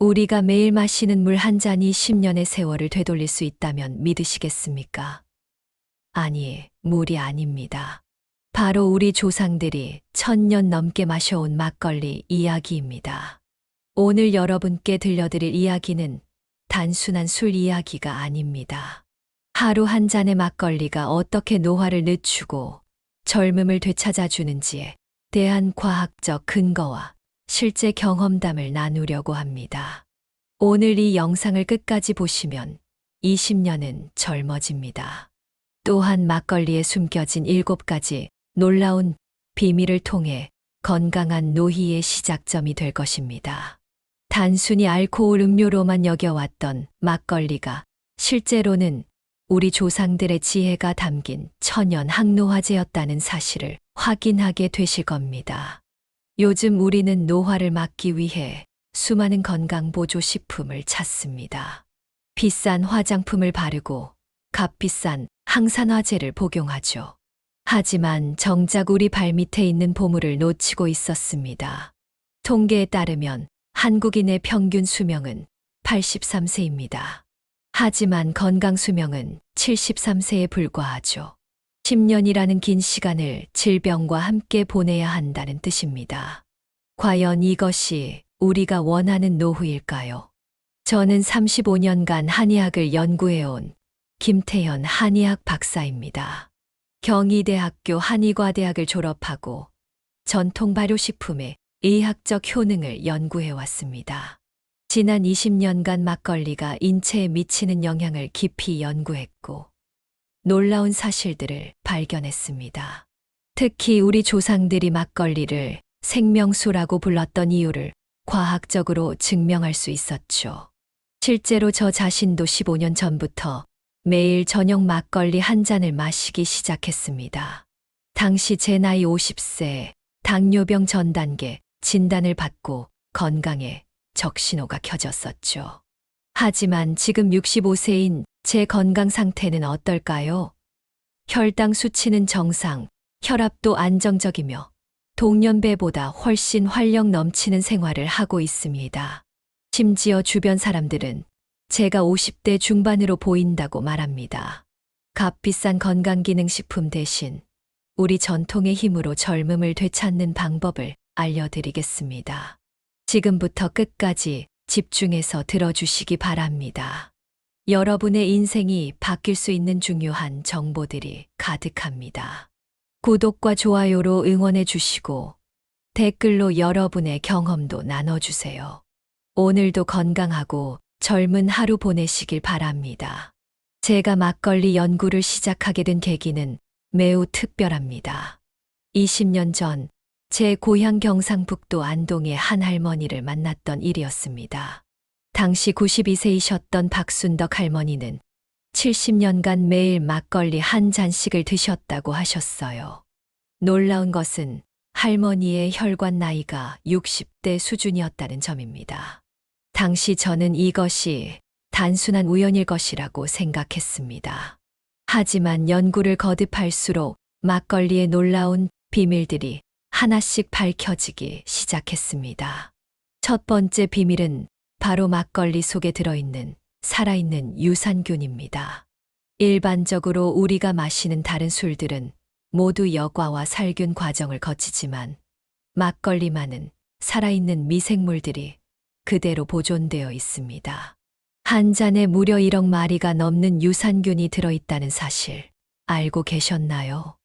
우리가 매일 마시는 물 한 잔이 10년의 세월을 되돌릴 수 있다면 믿으시겠습니까? 아니, 물이 아닙니다. 바로 우리 조상들이 1000년 넘게 마셔온 막걸리 이야기입니다. 오늘 여러분께 들려드릴 이야기는 단순한 술 이야기가 아닙니다. 하루 한 잔의 막걸리가 어떻게 노화를 늦추고 젊음을 되찾아 주는지에 대한 과학적 근거와 실제 경험담을 나누려고 합니다. 오늘 이 영상을 끝까지 보시면 20년은 젊어집니다. 또한 막걸리에 숨겨진 7가지 놀라운 비밀을 통해 건강한 노희의 시작점이 될 것입니다. 단순히 알코올 음료로만 여겨왔던 막걸리가 실제로는 우리 조상들의 지혜가 담긴 천연 항노화제였다는 사실을 확인하게 되실 겁니다. 요즘 우리는 노화를 막기 위해 수많은 건강보조식품을 찾습니다. 비싼 화장품을 바르고 값비싼 항산화제를 복용하죠. 하지만 정작 우리 발밑에 있는 보물을 놓치고 있었습니다. 통계에 따르면 한국인의 평균 수명은 83세입니다. 하지만 건강 수명은 73세에 불과하죠. 10년이라는 긴 시간을 질병과 함께 보내야 한다는 뜻입니다. 과연 이것이 우리가 원하는 노후일까요? 저는 35년간 한의학을 연구해온 김태현 한의학 박사입니다. 경희대학교 한의과대학을 졸업하고 전통 발효식품의 의학적 효능을 연구해왔습니다. 지난 20년간 막걸리가 인체에 미치는 영향을 깊이 연구했고 놀라운 사실들을 발견했습니다. 특히 우리 조상들이 막걸리를 생명수라고 불렀던 이유를 과학적으로 증명할 수 있었죠. 실제로 저 자신도 15년 전부터 매일 저녁 막걸리 한 잔을 마시기 시작했습니다. 당시 제 나이 50세, 당뇨병 전 단계 진단을 받고 건강에 적신호가 켜졌었죠. 하지만 지금 65세인 제 건강 상태는 어떨까요? 혈당 수치는 정상, 혈압도 안정적이며 동년배보다 훨씬 활력 넘치는 생활을 하고 있습니다. 심지어 주변 사람들은 제가 50대 중반으로 보인다고 말합니다. 값비싼 건강기능식품 대신 우리 전통의 힘으로 젊음을 되찾는 방법을 알려드리겠습니다. 지금부터 끝까지 집중해서 들어주시기 바랍니다. 여러분의 인생이 바뀔 수 있는 중요한 정보들이 가득합니다. 구독과 좋아요로 응원해 주시고 댓글로 여러분의 경험도 나눠주세요. 오늘도 건강하고 젊은 하루 보내시길 바랍니다. 제가 막걸리 연구를 시작하게 된 계기는 매우 특별합니다. 20년 전 제 고향 경상북도 안동의 한 할머니를 만났던 일이었습니다. 당시 92세이셨던 박순덕 할머니는 70년간 매일 막걸리 한 잔씩을 드셨다고 하셨어요. 놀라운 것은 할머니의 혈관 나이가 60대 수준이었다는 점입니다. 당시 저는 이것이 단순한 우연일 것이라고 생각했습니다. 하지만 연구를 거듭할수록 막걸리의 놀라운 비밀들이 하나씩 밝혀지기 시작했습니다. 첫 번째 비밀은 바로 막걸리 속에 들어있는 살아있는 유산균입니다. 일반적으로 우리가 마시는 다른 술들은 모두 여과와 살균 과정을 거치지만 막걸리만은 살아있는 미생물들이 그대로 보존되어 있습니다. 한 잔에 무려 1억 마리가 넘는 유산균이 들어있다는 사실 알고 계셨나요?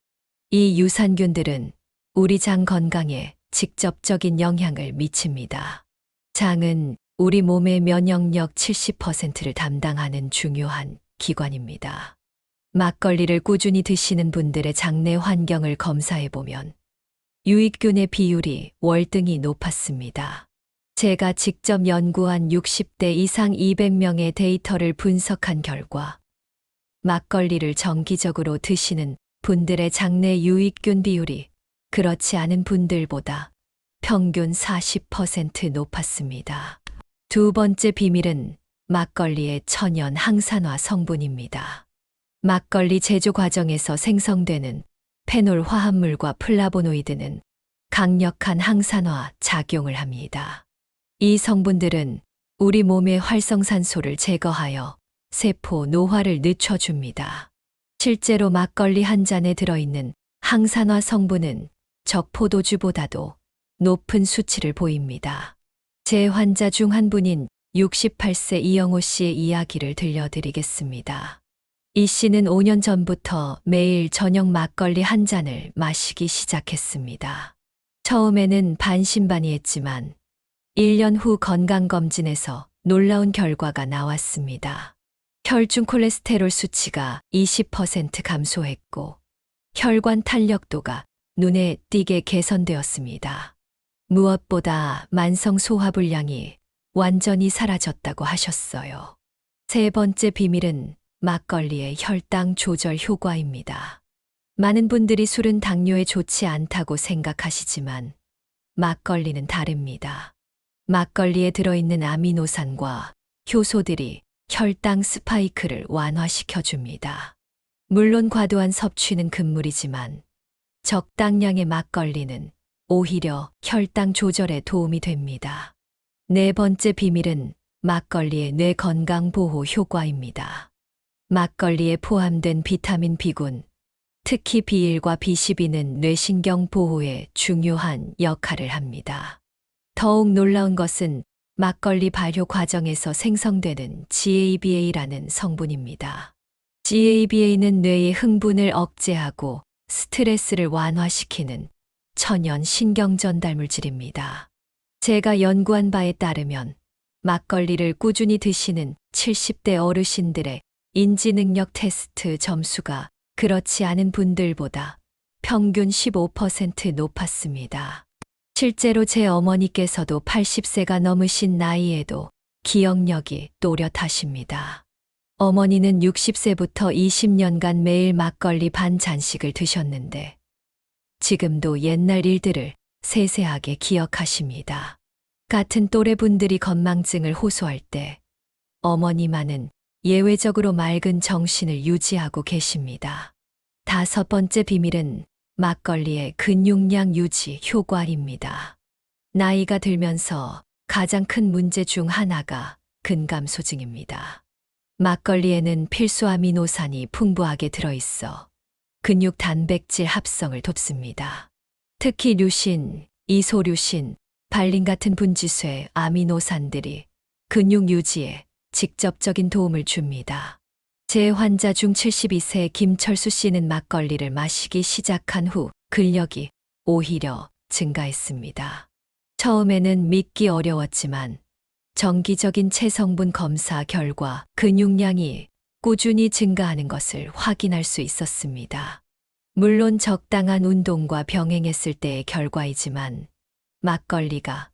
이 유산균들은 우리 장 건강에 직접적인 영향을 미칩니다. 장은 우리 몸의 면역력 70%를 담당하는 중요한 기관입니다. 막걸리를 꾸준히 드시는 분들의 장내 환경을 검사해보면 유익균의 비율이 월등히 높았습니다. 제가 직접 연구한 60대 이상 200명의 데이터를 분석한 결과 막걸리를 정기적으로 드시는 분들의 장내 유익균 비율이 그렇지 않은 분들보다 평균 40% 높았습니다. 두 번째 비밀은 막걸리의 천연 항산화 성분입니다. 막걸리 제조 과정에서 생성되는 페놀 화합물과 플라보노이드는 강력한 항산화 작용을 합니다. 이 성분들은 우리 몸의 활성산소를 제거하여 세포 노화를 늦춰줍니다. 실제로 막걸리 한 잔에 들어있는 항산화 성분은 적포도주보다도 높은 수치를 보입니다. 제 환자 중 한 분인 68세 이영호 씨의 이야기를 들려드리겠습니다. 이 씨는 5년 전부터 매일 저녁 막걸리 한 잔을 마시기 시작했습니다. 처음에는 반신반의했지만 1년 후 건강검진에서 놀라운 결과가 나왔습니다. 혈중 콜레스테롤 수치가 20% 감소했고 혈관 탄력도가 눈에 띄게 개선되었습니다. 무엇보다 만성 소화불량이 완전히 사라졌다고 하셨어요. 세 번째 비밀은 막걸리의 혈당 조절 효과입니다. 많은 분들이 술은 당뇨에 좋지 않다고 생각하시지만 막걸리는 다릅니다. 막걸리에 들어있는 아미노산과 효소들이 혈당 스파이크를 완화시켜줍니다. 물론 과도한 섭취는 금물이지만 적당량의 막걸리는 오히려 혈당 조절에 도움이 됩니다. 네 번째 비밀은 막걸리의 뇌 건강 보호 효과입니다. 막걸리에 포함된 비타민 B군, 특히 B1과 B12는 뇌신경 보호에 중요한 역할을 합니다. 더욱 놀라운 것은 막걸리 발효 과정에서 생성되는 GABA라는 성분입니다. GABA는 뇌의 흥분을 억제하고 스트레스를 완화시키는 천연 신경전달 물질입니다. 제가 연구한 바에 따르면 막걸리를 꾸준히 드시는 70대 어르신들의 인지능력 테스트 점수가 그렇지 않은 분들보다 평균 15% 높았습니다. 실제로 제 어머니께서도 80세가 넘으신 나이에도 기억력이 또렷하십니다. 어머니는 60세부터 20년간 매일 막걸리 반 잔씩을 드셨는데 지금도 옛날 일들을 세세하게 기억하십니다. 같은 또래 분들이 건망증을 호소할 때 어머니만은 예외적으로 맑은 정신을 유지하고 계십니다. 다섯 번째 비밀은 막걸리의 근육량 유지 효과입니다. 나이가 들면서 가장 큰 문제 중 하나가 근감소증입니다. 막걸리에는 필수 아미노산이 풍부하게 들어있어 근육 단백질 합성을 돕습니다. 특히 류신, 이소류신, 발린 같은 분지수의 아미노산들이 근육 유지에 직접적인 도움을 줍니다. 제 환자 중 72세 김철수 씨는 막걸리를 마시기 시작한 후 근력이 오히려 증가했습니다. 처음에는 믿기 어려웠지만 정기적인 체성분 검사 결과 근육량이 꾸준히 증가하는 것을 확인할 수 있었습니다. 물론 적당한 운동과 병행했을 때의 결과이지만 막걸리가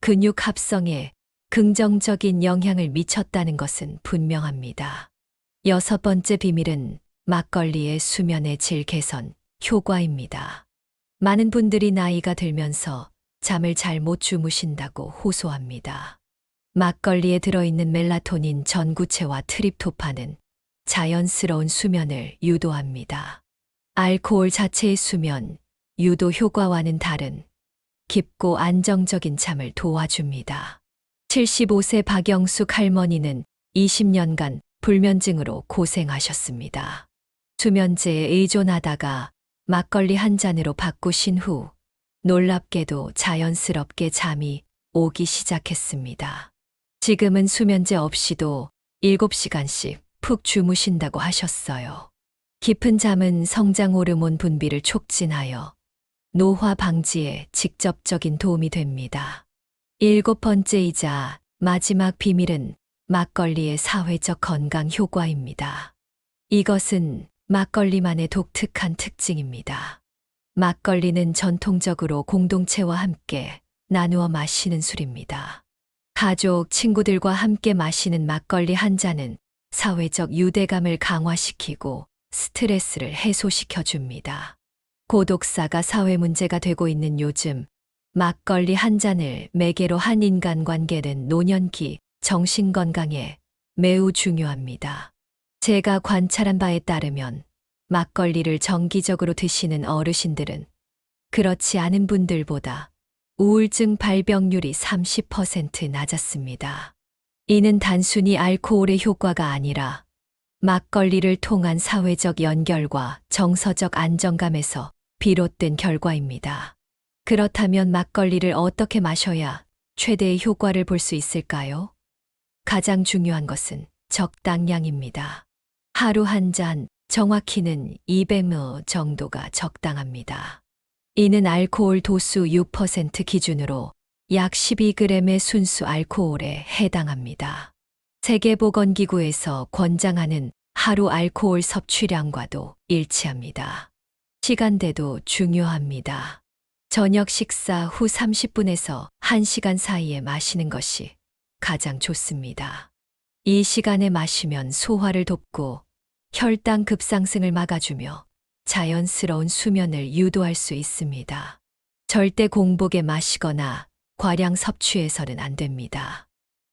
근육 합성에 긍정적인 영향을 미쳤다는 것은 분명합니다. 여섯 번째 비밀은 막걸리의 수면의 질 개선 효과입니다. 많은 분들이 나이가 들면서 잠을 잘 못 주무신다고 호소합니다. 막걸리에 들어있는 멜라토닌 전구체와 트립토판은 자연스러운 수면을 유도합니다. 알코올 자체의 수면, 유도 효과와는 다른 깊고 안정적인 잠을 도와줍니다. 75세 박영숙 할머니는 20년간 불면증으로 고생하셨습니다. 수면제에 의존하다가 막걸리 한 잔으로 바꾸신 후 놀랍게도 자연스럽게 잠이 오기 시작했습니다. 지금은 수면제 없이도 7시간씩 푹 주무신다고 하셨어요. 깊은 잠은 성장 호르몬 분비를 촉진하여 노화 방지에 직접적인 도움이 됩니다. 일곱 번째이자 마지막 비밀은 막걸리의 사회적 건강 효과입니다. 이것은 막걸리만의 독특한 특징입니다. 막걸리는 전통적으로 공동체와 함께 나누어 마시는 술입니다. 가족, 친구들과 함께 마시는 막걸리 한 잔은 사회적 유대감을 강화시키고 스트레스를 해소시켜 줍니다. 고독사가 사회 문제가 되고 있는 요즘 막걸리 한 잔을 매개로 한 인간관계는 노년기 정신건강에 매우 중요합니다. 제가 관찰한 바에 따르면 막걸리를 정기적으로 드시는 어르신들은 그렇지 않은 분들보다 우울증 발병률이 30% 낮았습니다. 이는 단순히 알코올의 효과가 아니라 막걸리를 통한 사회적 연결과 정서적 안정감에서 비롯된 결과입니다. 그렇다면 막걸리를 어떻게 마셔야 최대의 효과를 볼 수 있을까요? 가장 중요한 것은 적당량입니다. 하루 한 잔, 정확히는 200ml 정도가 적당합니다. 이는 알코올 도수 6% 기준으로 약 12g의 순수 알코올에 해당합니다. 세계보건기구에서 권장하는 하루 알코올 섭취량과도 일치합니다. 시간대도 중요합니다. 저녁 식사 후 30분에서 1시간 사이에 마시는 것이 가장 좋습니다. 이 시간에 마시면 소화를 돕고 혈당 급상승을 막아주며 자연스러운 수면을 유도할 수 있습니다. 절대 공복에 마시거나 과량 섭취해서는 안 됩니다.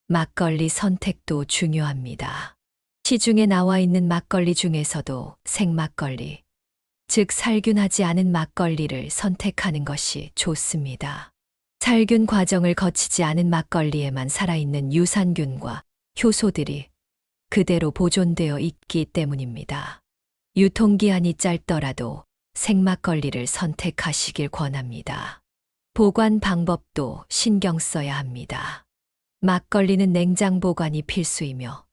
막걸리 선택도 중요합니다. 시중에 나와 있는 막걸리 중에서도 생막걸리, 즉 살균하지 않은 막걸리를 선택하는 것이 좋습니다. 살균 과정을 거치지 않은 막걸리에만 살아있는 유산균과 효소들이 그대로 보존되어 있기 때문입니다. 유통기한이 짧더라도 생막걸리를 선택하시길 권합니다. 보관 방법도 신경 써야 합니다. 막걸리는 냉장 보관이 필수이며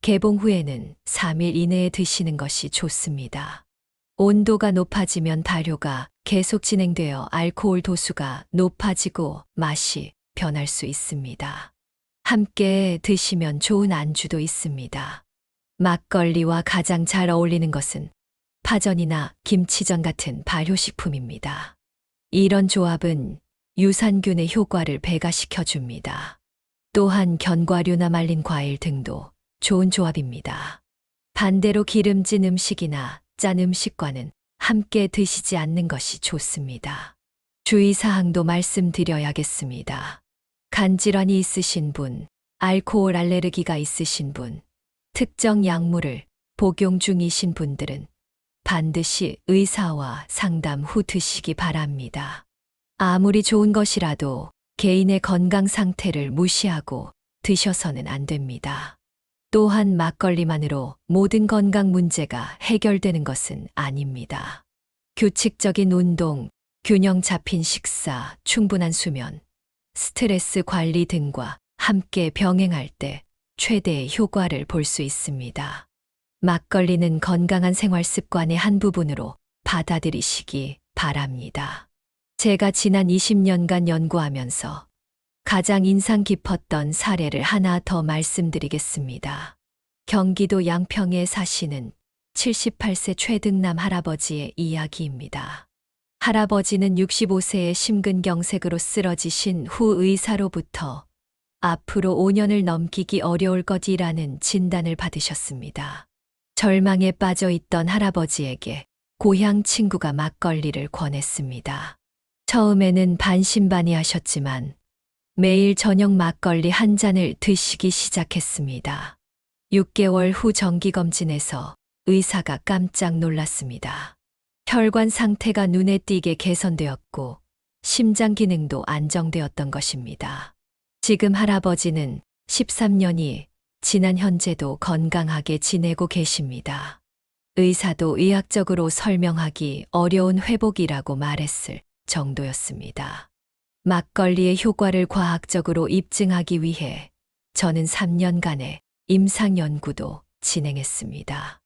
개봉 후에는 3일 이내에 드시는 것이 좋습니다. 온도가 높아지면 발효가 계속 진행되어 알코올 도수가 높아지고 맛이 변할 수 있습니다. 함께 드시면 좋은 안주도 있습니다. 막걸리와 가장 잘 어울리는 것은 파전이나 김치전 같은 발효식품입니다. 이런 조합은 유산균의 효과를 배가시켜 줍니다. 또한 견과류나 말린 과일 등도 좋은 조합입니다. 반대로 기름진 음식이나 짠 음식과는 함께 드시지 않는 것이 좋습니다. 주의사항도 말씀드려야겠습니다. 간질환이 있으신 분, 알코올 알레르기가 있으신 분, 특정 약물을 복용 중이신 분들은 반드시 의사와 상담 후 드시기 바랍니다. 아무리 좋은 것이라도 개인의 건강 상태를 무시하고 드셔서는 안 됩니다. 또한 막걸리만으로 모든 건강 문제가 해결되는 것은 아닙니다. 규칙적인 운동, 균형 잡힌 식사, 충분한 수면, 스트레스 관리 등과 함께 병행할 때 최대의 효과를 볼 수 있습니다. 막걸리는 건강한 생활 습관의 한 부분으로 받아들이시기 바랍니다. 제가 지난 20년간 연구하면서 가장 인상 깊었던 사례를 하나 더 말씀드리겠습니다. 경기도 양평에 사시는 78세 최등남 할아버지의 이야기입니다. 할아버지는 65세의 심근경색으로 쓰러지신 후 의사로부터 앞으로 5년을 넘기기 어려울 것이라는 진단을 받으셨습니다. 절망에 빠져 있던 할아버지에게 고향 친구가 막걸리를 권했습니다. 처음에는 반신반의하셨지만 매일 저녁 막걸리 한 잔을 드시기 시작했습니다. 6개월 후 정기검진에서 의사가 깜짝 놀랐습니다. 혈관 상태가 눈에 띄게 개선되었고 심장 기능도 안정되었던 것입니다. 지금 할아버지는 13년이 지난 현재도 건강하게 지내고 계십니다. 의사도 의학적으로 설명하기 어려운 회복이라고 말했을 정도였습니다. 막걸리의 효과를 과학적으로 입증하기 위해 저는 3년간의 임상 연구도 진행했습니다.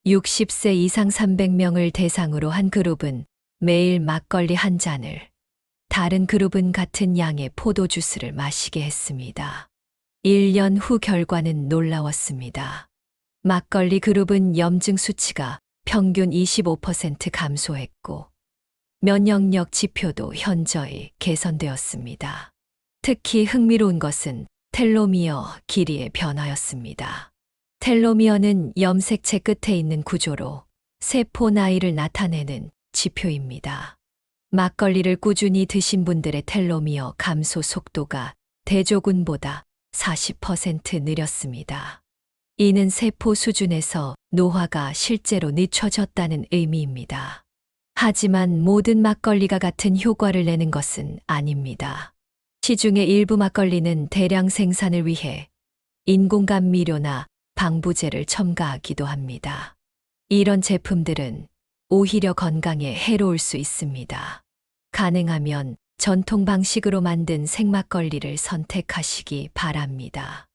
60세 이상 300명을 대상으로 한 그룹은 매일 막걸리 한 잔을, 다른 그룹은 같은 양의 포도주스를 마시게 했습니다. 1년 후 결과는 놀라웠습니다. 막걸리 그룹은 염증 수치가 평균 25% 감소했고 면역력 지표도 현저히 개선되었습니다. 특히 흥미로운 것은 텔로미어 길이의 변화였습니다. 텔로미어는 염색체 끝에 있는 구조로 세포 나이를 나타내는 지표입니다. 막걸리를 꾸준히 드신 분들의 텔로미어 감소 속도가 대조군보다 40% 느렸습니다. 이는 세포 수준에서 노화가 실제로 늦춰졌다는 의미입니다. 하지만 모든 막걸리가 같은 효과를 내는 것은 아닙니다. 시중의 일부 막걸리는 대량 생산을 위해 인공감미료나 방부제를 첨가하기도 합니다. 이런 제품들은 오히려 건강에 해로울 수 있습니다. 가능하면 전통 방식으로 만든 생막걸리를 선택하시기 바랍니다.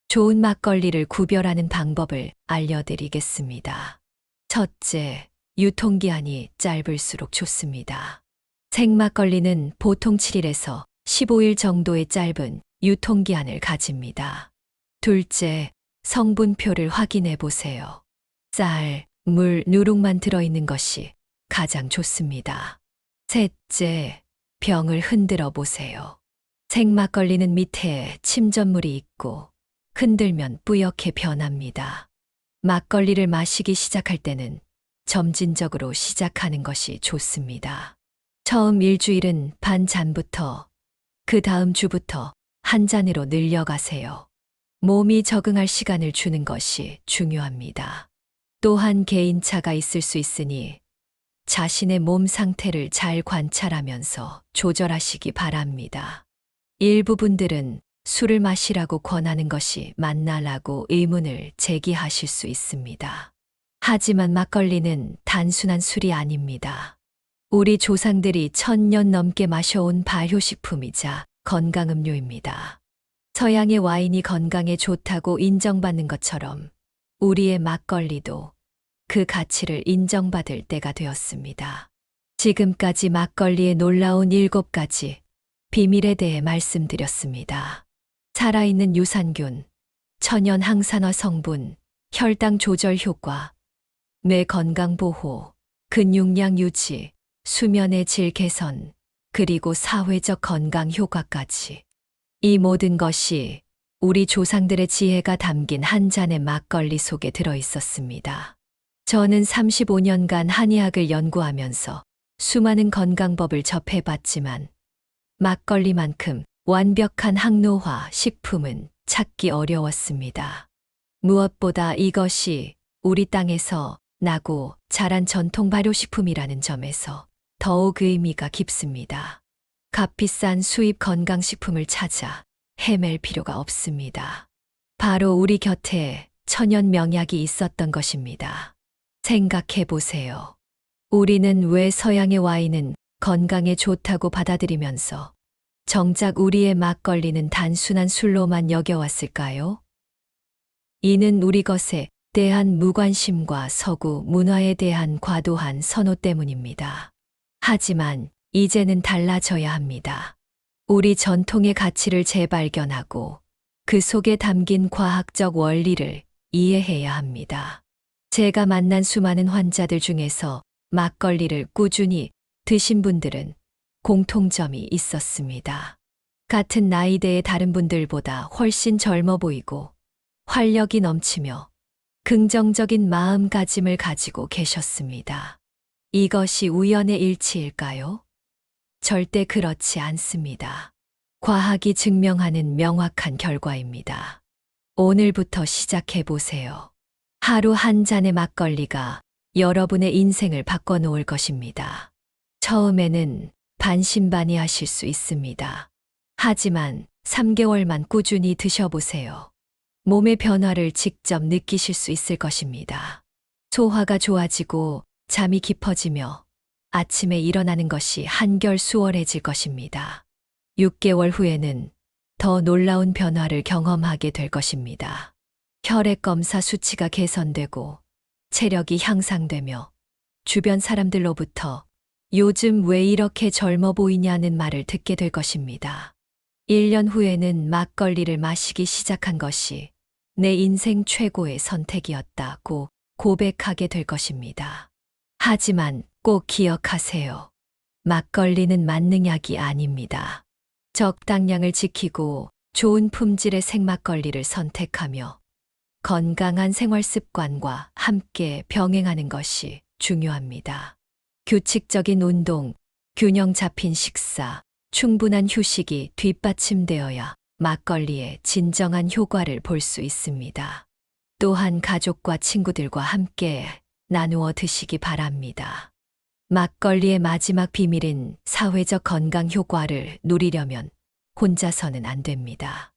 좋은 막걸리를 구별하는 방법을 알려드리겠습니다. 첫째, 유통기한이 짧을수록 좋습니다. 생막걸리는 보통 7일에서 15일 정도의 짧은 유통기한을 가집니다. 둘째, 성분표를 확인해 보세요. 쌀, 물, 누룩만 들어있는 것이 가장 좋습니다. 셋째, 병을 흔들어 보세요. 생막걸리는 밑에 침전물이 있고 흔들면 뿌옇게 변합니다. 막걸리를 마시기 시작할 때는 점진적으로 시작하는 것이 좋습니다. 처음 일주일은 반 잔부터, 그 다음 주부터 한 잔으로 늘려가세요. 몸이 적응할 시간을 주는 것이 중요합니다. 또한 개인차가 있을 수 있으니 자신의 몸 상태를 잘 관찰하면서 조절하시기 바랍니다. 일부 분들은 술을 마시라고 권하는 것이 맞나라고 의문을 제기하실 수 있습니다. 하지만 막걸리는 단순한 술이 아닙니다. 우리 조상들이 1000년 넘게 마셔온 발효식품이자 건강음료입니다. 서양의 와인이 건강에 좋다고 인정받는 것처럼 우리의 막걸리도 그 가치를 인정받을 때가 되었습니다. 지금까지 막걸리의 놀라운 7가지 비밀에 대해 말씀드렸습니다. 살아있는 유산균, 천연 항산화 성분, 혈당 조절 효과, 뇌 건강 보호, 근육량 유지, 수면의 질 개선, 그리고 사회적 건강 효과까지. 이 모든 것이 우리 조상들의 지혜가 담긴 한 잔의 막걸리 속에 들어 있었습니다. 저는 35년간 한의학을 연구하면서 수많은 건강법을 접해봤지만 막걸리만큼 완벽한 항노화 식품은 찾기 어려웠습니다. 무엇보다 이것이 우리 땅에서 나고 자란 전통 발효식품이라는 점에서 더욱 의미가 깊습니다. 값비싼 수입 건강식품을 찾아 헤맬 필요가 없습니다. 바로 우리 곁에 천연 명약이 있었던 것입니다. 생각해 보세요. 우리는 왜 서양의 와인은 건강에 좋다고 받아들이면서 정작 우리의 막걸리는 단순한 술로만 여겨왔을까요? 이는 우리 것에 대한 무관심과 서구 문화에 대한 과도한 선호 때문입니다. 하지만 이제는 달라져야 합니다. 우리 전통의 가치를 재발견하고 그 속에 담긴 과학적 원리를 이해해야 합니다. 제가 만난 수많은 환자들 중에서 막걸리를 꾸준히 드신 분들은 공통점이 있었습니다. 같은 나이대의 다른 분들보다 훨씬 젊어 보이고 활력이 넘치며 긍정적인 마음가짐을 가지고 계셨습니다. 이것이 우연의 일치일까요? 절대 그렇지 않습니다. 과학이 증명하는 명확한 결과입니다. 오늘부터 시작해 보세요. 하루 한 잔의 막걸리가 여러분의 인생을 바꿔놓을 것입니다. 처음에는 반신반의하실 수 있습니다. 하지만 3개월만 꾸준히 드셔보세요. 몸의 변화를 직접 느끼실 수 있을 것입니다. 소화가 좋아지고 잠이 깊어지며 아침에 일어나는 것이 한결 수월해질 것입니다. 6개월 후에는 더 놀라운 변화를 경험하게 될 것입니다. 혈액 검사 수치가 개선되고 체력이 향상되며 주변 사람들로부터 요즘 왜 이렇게 젊어 보이냐는 말을 듣게 될 것입니다. 1년 후에는 막걸리를 마시기 시작한 것이 내 인생 최고의 선택이었다고 고백하게 될 것입니다. 하지만 꼭 기억하세요. 막걸리는 만능약이 아닙니다. 적당량을 지키고 좋은 품질의 생막걸리를 선택하며 건강한 생활 습관과 함께 병행하는 것이 중요합니다. 규칙적인 운동, 균형 잡힌 식사, 충분한 휴식이 뒷받침되어야 막걸리의 진정한 효과를 볼 수 있습니다. 또한 가족과 친구들과 함께 나누어 드시기 바랍니다. 막걸리의 마지막 비밀인 사회적 건강 효과를 누리려면 혼자서는 안 됩니다.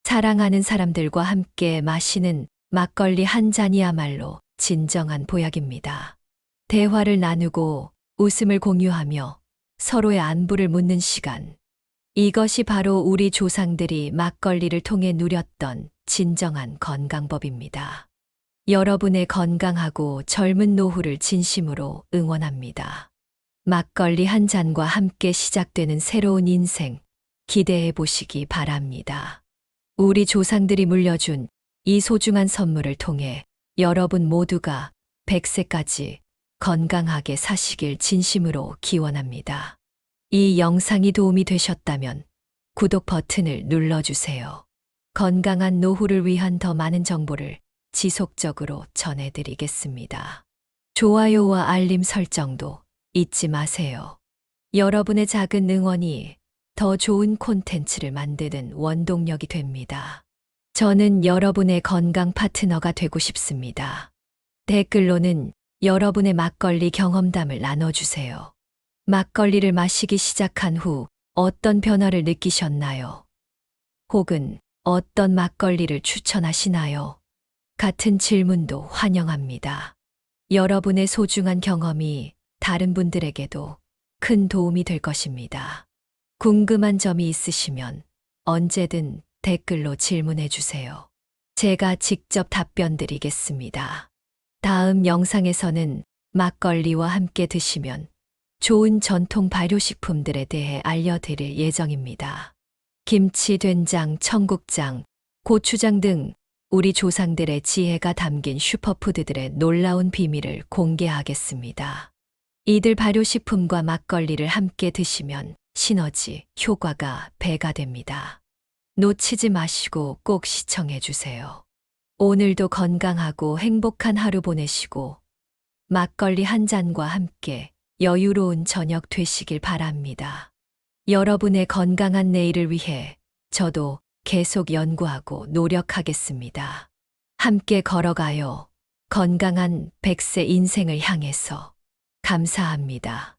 사랑하는 사람들과 함께 마시는 막걸리 한 잔이야말로 진정한 보약입니다. 대화를 나누고 웃음을 공유하며 서로의 안부를 묻는 시간. 이것이 바로 우리 조상들이 막걸리를 통해 누렸던 진정한 건강법입니다. 여러분의 건강하고 젊은 노후를 진심으로 응원합니다. 막걸리 한 잔과 함께 시작되는 새로운 인생 기대해 보시기 바랍니다. 우리 조상들이 물려준 이 소중한 선물을 통해 여러분 모두가 100세까지 건강하게 사시길 진심으로 기원합니다. 이 영상이 도움이 되셨다면 구독 버튼을 눌러주세요. 건강한 노후를 위한 더 많은 정보를 지속적으로 전해드리겠습니다. 좋아요와 알림 설정도 잊지 마세요. 여러분의 작은 응원이 더 좋은 콘텐츠를 만드는 원동력이 됩니다. 저는 여러분의 건강 파트너가 되고 싶습니다. 댓글로는 여러분의 막걸리 경험담을 나눠주세요. 막걸리를 마시기 시작한 후 어떤 변화를 느끼셨나요? 혹은 어떤 막걸리를 추천하시나요? 같은 질문도 환영합니다. 여러분의 소중한 경험이 다른 분들에게도 큰 도움이 될 것입니다. 궁금한 점이 있으시면 언제든 댓글로 질문해 주세요. 제가 직접 답변 드리겠습니다. 다음 영상에서는 막걸리와 함께 드시면 좋은 전통 발효식품들에 대해 알려드릴 예정입니다. 김치, 된장, 청국장, 고추장 등 우리 조상들의 지혜가 담긴 슈퍼푸드들의 놀라운 비밀을 공개하겠습니다. 이들 발효식품과 막걸리를 함께 드시면 시너지 효과가 배가 됩니다. 놓치지 마시고 꼭 시청해 주세요. 오늘도 건강하고 행복한 하루 보내시고 막걸리 한 잔과 함께 여유로운 저녁 되시길 바랍니다. 여러분의 건강한 내일을 위해 저도 계속 연구하고 노력하겠습니다. 함께 걸어가요. 건강한 100세 인생을 향해서. 감사합니다.